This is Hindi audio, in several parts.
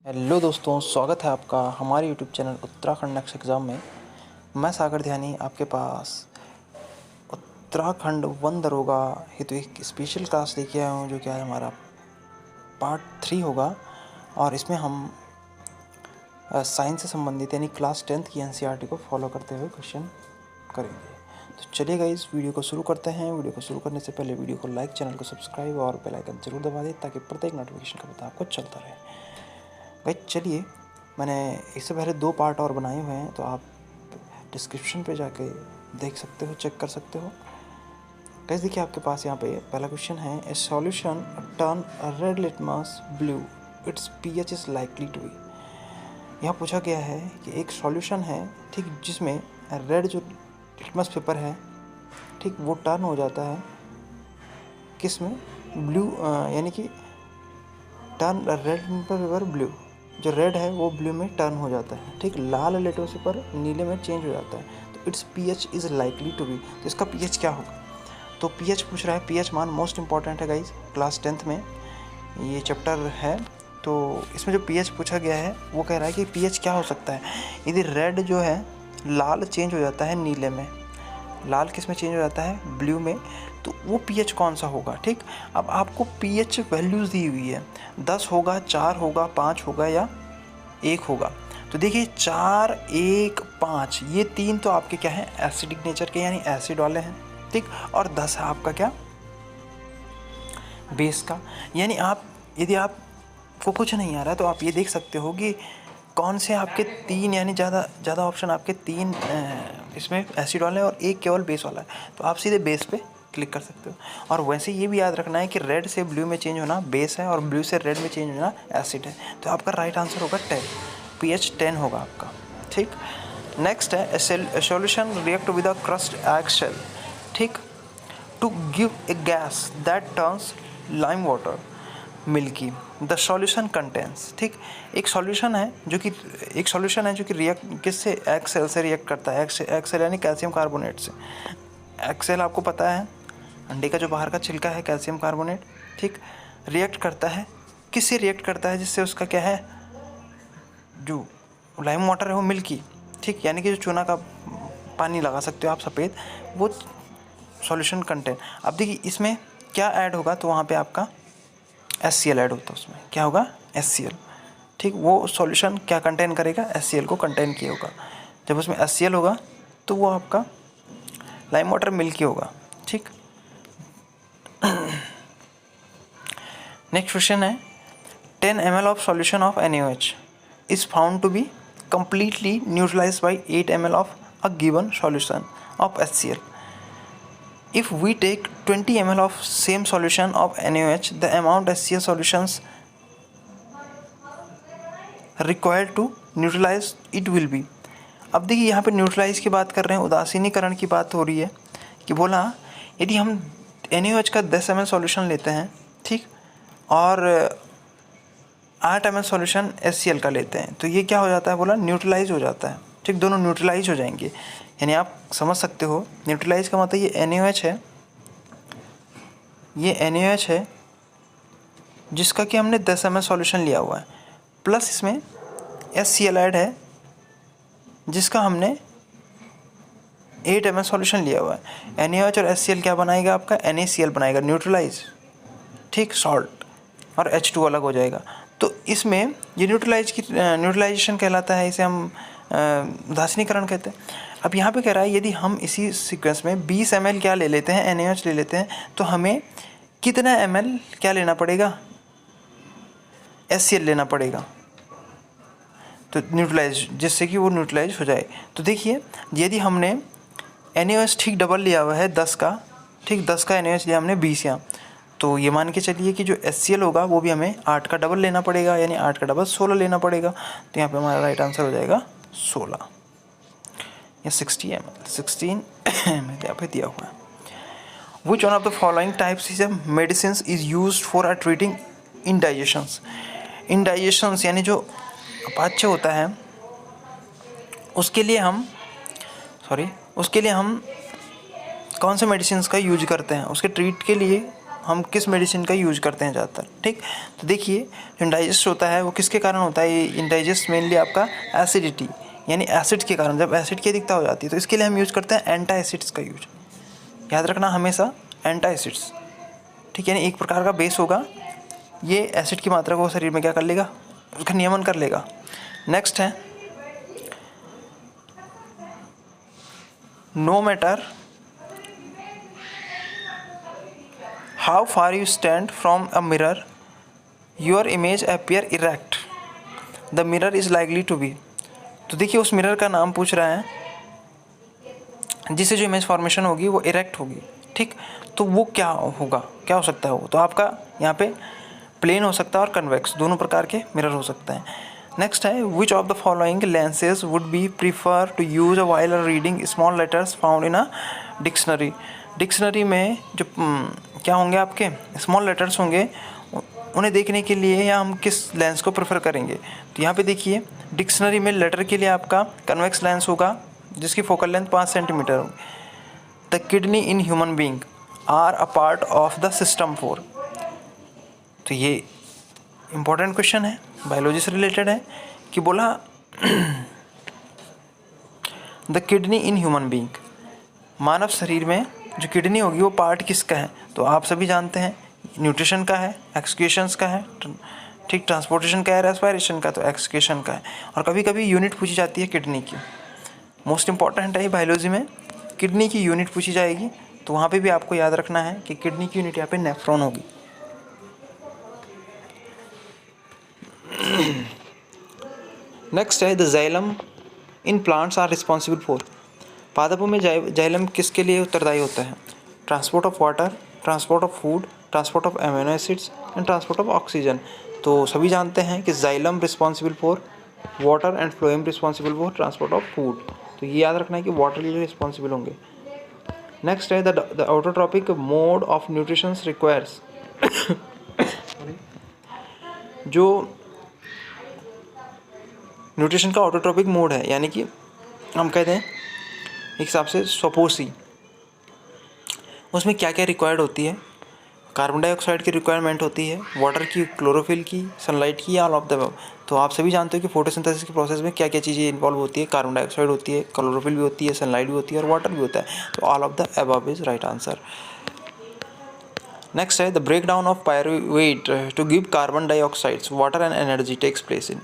हेलो दोस्तों, स्वागत है आपका हमारे YouTube channel Uttarakhand next exam में। मैं सागर ध्यानी आपके पास उत्तराखंड वन दरोगा हेतु एक स्पेशल क्लास लेके आया हूँ, जो कि आज हमारा पार्ट 3 होगा। और इसमें हम साइंस से संबंधित यानी क्लास 10th की एनसीईआरटी को फॉलो करते हुए क्वेश्चन करेंगे। तो चलिएगा इस वीडियो को शुरू करते हैं। वीडियो को शुरू करने से पहले वीडियो को लाइक, चैनल को सब्सक्राइब और बेल आइकन जरूर दबा दें, ताकि प्रत्येक नोटिफिकेशन का पता आपको चलता रहे। भाई चलिए, मैंने इससे पहले 2 पार्ट और बनाए हुए हैं, तो आप डिस्क्रिप्शन पे जाके देख सकते हो, चेक कर सकते हो। कैसे देखिए, आपके पास यहाँ पे पहला क्वेश्चन है, a solution turn red litmus blue, its pH is likely to be. यहाँ पूछा गया है कि एक सॉल्यूशन है, ठीक, जिसमें रेड जो लिटमस पेपर है, ठीक, वो टर्न हो जाता है किस में, ब्लू, यानी कि टर्न रेड पेपर ब्लू, जो रेड है वो ब्लू में टर्न हो जाता है, ठीक, लाल लिटमस पेपर नीले में चेंज हो जाता है। तो its pH is likely to be, तो इसका पीएच क्या होगा? तो पीएच पूछ रहा है। पीएच मान मोस्ट इंपॉर्टेंट है गाइस, क्लास 10th में ये चैप्टर है। तो इसमें जो पीएच पूछा गया है वो कह रहा है कि पीएच क्या हो सकता है। यदि रेड जो है लाल चेंज हो जाता है नीले में, लाल किस में चेंज हो जाता है, ब्लू में, तो वो पीएच कौन सा होगा, ठीक। अब आपको पीएच वैल्यूज़ दी हुई है, 10 होगा, 4 होगा, 5 होगा या 1 होगा। तो देखिए 4, 1, 5 ये 3 तो आपके क्या है, एसिडिक नेचर के यानी एसिड वाले हैं, ठीक। और 10 है आपका क्या, बेस का। यानी आप, यदि आपको कुछ नहीं आ रहा है तो आप ये देख सकते हो कि कौन से आपके 3 यानी ज़्यादा ऑप्शन आपके 3 इसमें एसिड वाला है और 1 केवल बेस वाला है। तो आप सीधे बेस पे क्लिक कर सकते हो। और वैसे ये भी याद रखना है कि रेड से ब्लू में चेंज होना बेस है और ब्लू से रेड में चेंज होना एसिड है। तो आपका राइट आंसर होगा 10, पीएच 10 होगा आपका, ठीक। नेक्स्ट है, solution react with a crust egg shell, ठीक, to give a gas that turns lime water milky, the solution contains, ठीक। एक सॉल्यूशन है जो कि रिएक्ट किससे, एग सेल से रिएक्ट करता है। एग सेल यानी कैल्शियम कार्बोनेट से। एग सेल आपको पता है, अंडे का जो बाहर का छिलका है, कैल्शियम कार्बोनेट, ठीक, रिएक्ट करता है, किससे रिएक्ट करता है, जिससे उसका क्या है, जो लाइम वाटर है वो मिल्की, ठीक, यानी कि जो चूना का पानी लगा सकते हो आप सफ़ेद, वो सॉल्यूशन कंटेंट। अब देखिए इसमें क्या ऐड होगा, तो वहाँ पे आपका HCl ऐड होता है। उसमें क्या होगा, HCl, ठीक। वो सॉल्यूशन क्या कंटेन करेगा, HCl को कंटेन किया होगा। जब उसमें HCl होगा तो वो आपका लाइम वाटर मिल्की होगा, ठीक। नेक्स्ट क्वेश्चन है, 10 ml of solution of NaOH is found to be completely neutralized by 8 ml of a given solution of HCl. If we take 20 ml of same solution of NaOH, the amount HCl solutions required to neutralize it will be. अब देखिए यहाँ पे न्यूट्रलाइज की बात कर रहे हैं, उदासीनीकरण की बात हो रही है, कि बोला यदि हम NaOH का 10 ml सॉल्यूशन लेते हैं, ठीक, और 8 ml सॉल्यूशन HCl का लेते हैं, तो ये क्या हो जाता है, बोला न्यूट्रलाइज हो जाता है, ठीक, दोनों न्यूट्रलाइज हो जाएंगे। यानी आप समझ सकते हो न्यूट्रलाइज का मतलब ये NaOH है, ये NaOH है जिसका कि हमने 10 ml सॉल्यूशन लिया हुआ है, प्लस इसमें HCl ऐड है जिसका हमने 8 ml सॉल्यूशन लिया हुआ है। NaOH और HCl क्या बनाएगा, आपका NaCl बनाएगा, न्यूट्रलाइज, ठीक, सॉल्ट, और H2 अलग हो जाएगा। तो इसमें ये न्यूट्रलाइजेशन कहलाता है, इसे हम उदासीनीकरण कहते हैं। अब यहाँ पे कह रहा है यदि हम इसी सीक्वेंस में 20 ml क्या ले लेते हैं, NaOH ले लेते हैं, तो हमें कितना ml क्या लेना पड़ेगा, HCl लेना पड़ेगा, तो न्यूट्रलाइज, जिससे कि वो न्यूट्रलाइज हो जाए। तो देखिए यदि हमने NaOH ठीक डबल लिया हुआ है 10 का, ठीक, 10 का NaOH लिया हमने 20 यहाँ, तो ये मान के चलिए कि जो HCl होगा वो भी हमें 8 का डबल लेना पड़ेगा, यानी 8 का डबल 16 लेना पड़ेगा। तो यहाँ पे हमारा राइट आंसर हो जाएगा 16 या 60 ml, 16 ml यहाँ पे दिया हुआ है। Which one of the following types is a medicines is used for a treating indigestions? Indigestions यानी जो अपाच्य होता है, उसके लिए हम कौन से मेडिसिन का यूज करते हैं, उसके ट्रीट के लिए हम किस मेडिसिन का यूज करते हैं ज़्यादातर, ठीक। तो देखिए जो इंडाइजेस्ट होता है वो किसके कारण होता है, ये इंडाइजेस्ट मेनली आपका एसिडिटी यानी एसिड के कारण, जब एसिड की अधिकता हो जाती है तो इसके लिए हम यूज़ करते हैं एंटाएसिड्स का यूज। याद रखना हमेशा एंटाएसिड्स, ठीक, यानी एक प्रकार का बेस होगा, ये एसिड की मात्रा को शरीर में क्या कर लेगा, उसका नियमन कर लेगा। नेक्स्ट है no matter how far you stand from a mirror your image appear erect the mirror is likely to be. तो देखिए उस मिरर का नाम पूछ रहा है जिससे जो इमेज फॉर्मेशन होगी वो इरेक्ट होगी, ठीक। तो वो क्या होगा, क्या हो सकता है वो, तो आपका यहाँ पे प्लेन हो सकता है और कन्वेक्स, दोनों प्रकार के मिरर हो सकते हैं। नेक्स्ट है which of the following lenses would be prefer to use a while reading small letters found in a dictionary. Dictionary में जो क्या होंगे आपके स्मॉल लेटर्स होंगे, उन्हें देखने के लिए या हम किस लेंस को प्रेफर करेंगे। तो यहाँ पे देखिए डिक्शनरी में लेटर के लिए आपका कन्वेक्स लेंस होगा जिसकी फोकल लेंथ 5 सेंटीमीटर होगी। The kidney in human being are a part of the system 4। तो ये इम्पोर्टेंट क्वेश्चन है, बायोलॉजी से रिलेटेड है कि बोला the kidney in human being, मानव शरीर में जो किडनी होगी वो पार्ट किसका है, तो आप सभी जानते हैं न्यूट्रिशन का है, एक्सक्रीशंस का है, ठीक, ट्रांसपोर्टेशन का है, रेस्पिरेशन का, तो एक्सक्रीशन का है। और कभी कभी यूनिट पूछी जाती है किडनी की, मोस्ट इंपॉर्टेंट है बायोलॉजी में, किडनी की यूनिट पूछी जाएगी, तो वहाँ पे भी आपको याद रखना है कि किडनी की यूनिट यहाँ पे नेफ्रॉन होगी। नेक्स्ट है the xylem in plants are responsible for. पादपों में जाइलम किसके लिए उत्तरदायी होता है, transport of water, transport of food, transport of amino acids and transport of oxygen. तो सभी जानते हैं कि xylem responsible for water and phloem responsible for transport of food, तो ये याद रखना है कि वाटर के लिए रिस्पॉन्सिबल होंगे। नेक्स्ट है the autotrophic mode of nutrition requires. जो न्यूट्रिशन का ऑटोट्रॉपिक मोड है, यानी कि हम कहते हैं एक हिसाब से स्वपोषी, उसमें क्या क्या रिक्वायर्ड होती है, कार्बन डाइऑक्साइड की रिक्वायरमेंट होती है, वाटर की, क्लोरोफिल की, सनलाइट की, ऑल ऑफ द अबव। तो आप सभी जानते हो कि फोटोसिंथेसिस के प्रोसेस में क्या क्या चीज़ें इन्वॉल्व होती है, कार्बन डाइऑक्साइड होती है, क्लोरोफिल भी होती है, सनलाइट भी होती है और वाटर भी होता है। तो all of the above is right answer. Next है the break down of pyruvate to give carbon dioxides water and energy takes place in.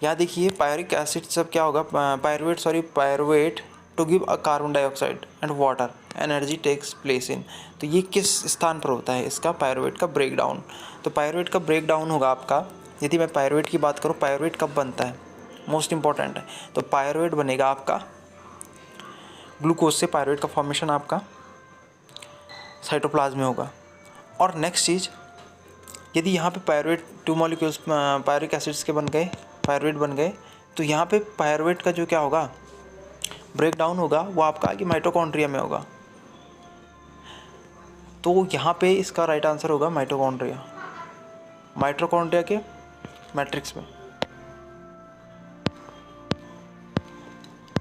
यहाँ देखिए पायरिक एसिड सब क्या होगा, pyruvate to give a carbon dioxide and water energy takes place in. तो ये किस स्थान पर होता है इसका, पायरुवेट का ब्रेक डाउन। तो पायरुवेट का ब्रेक डाउन होगा आपका, यदि मैं पायरुवेट की बात करूँ, पायरुवेट कब बनता है, मोस्ट इंपॉर्टेंट है। तो पायरुवेट बनेगा आपका ग्लूकोज से, पायरुवेट का फॉर्मेशन आपका साइटोप्लाज्म में होगा। और नेक्स्ट चीज़, यदि यहाँ पे पायरुवेट 2 मॉलिक्यूल्स पायरिक एसिड्स के बन गए, पायरुवेट बन गए, तो यहाँ पे पायरुवेट का जो क्या होगा ब्रेक डाउन होगा वो आपका कि माइटोकॉन्ड्रिया में होगा। तो यहाँ पे इसका राइट आंसर होगा माइटोकॉन्ड्रिया, माइटोकॉन्ड्रिया के मैट्रिक्स में।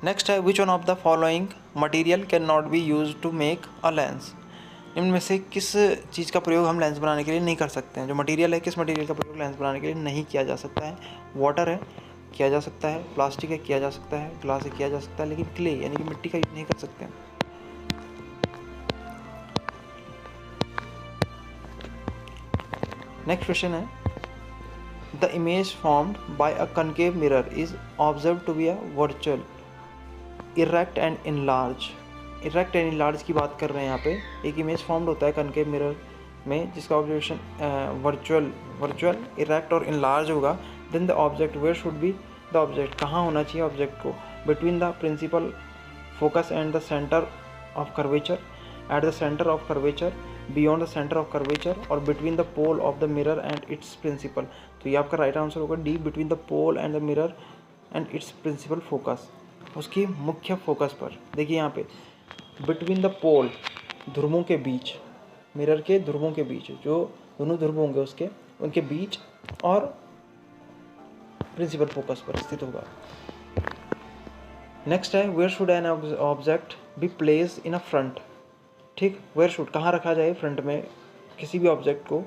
नेक्स्ट है which one of the following material can not be use to make a lens. इनमें से किस चीज़ का प्रयोग हम लेंस बनाने के लिए नहीं कर सकते हैं, जो मटेरियल है किस मटेरियल का प्रयोग लेंस बनाने के लिए नहीं किया जा सकता है। वाटर है, किया जा सकता है, प्लास्टिक है, किया जा सकता है, ग्लास है, किया जा सकता है, लेकिन क्ले यानी कि मिट्टी का यूज नहीं कर सकते हैं। नेक्स्ट क्वेश्चन है the image formed by a concave mirror is observe to be a virtual, erect and enlarge. Erect and enlarge की बात कर रहे हैं यहाँ पे। एक इमेज फॉर्म्ड होता है कनकेव मिरर में जिसका ऑब्जर्वेशन वर्चुअल, इरेक्ट और इनलार्ज होगा। Then the object, where should be the object, कहाँ होना चाहिए ऑब्जेक्ट को, between the principal focus and the centre of curvature, at the centre of curvature, beyond the centre of curvature, और between the pole of the mirror and its principal. तो ये आपका राइट आंसर होगा D, between the pole and the mirror and its principal focus, उसकी मुख्य फोकस पर। देखिए यहाँ पे बिटवीन द पोल, ध्रुवों के बीच, मिरर के ध्रुवों के बीच, जो दोनों ध्रुव होंगे उसके, उनके बीच, और प्रिंसिपल फोकस पर स्थित होगा। नेक्स्ट है where should an object be place in a front. ठीक, वेयर शुड, कहाँ रखा जाए फ्रंट में, किसी भी ऑब्जेक्ट को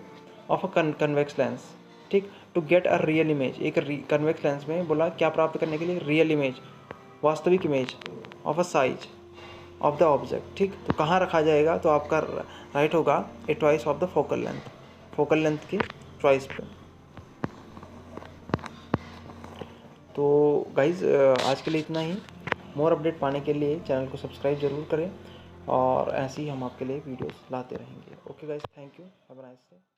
ऑफ अ कन्वेक्स लेंस, ठीक, to get a real image. एक कन्वेक्स लेंस में बोला क्या प्राप्त करने के लिए, रियल इमेज, वास्तविक image of a size of the object, ठीक। तो कहाँ रखा जाएगा, तो आपका राइट होगा A twice of the focal length की ट्वाइस पे। तो गाइज आज के लिए इतना ही। मोर अपडेट पाने के लिए चैनल को सब्सक्राइब जरूर करें और ऐसे ही हम आपके लिए वीडियोस लाते रहेंगे। Okay guys, thank you, have a nice day.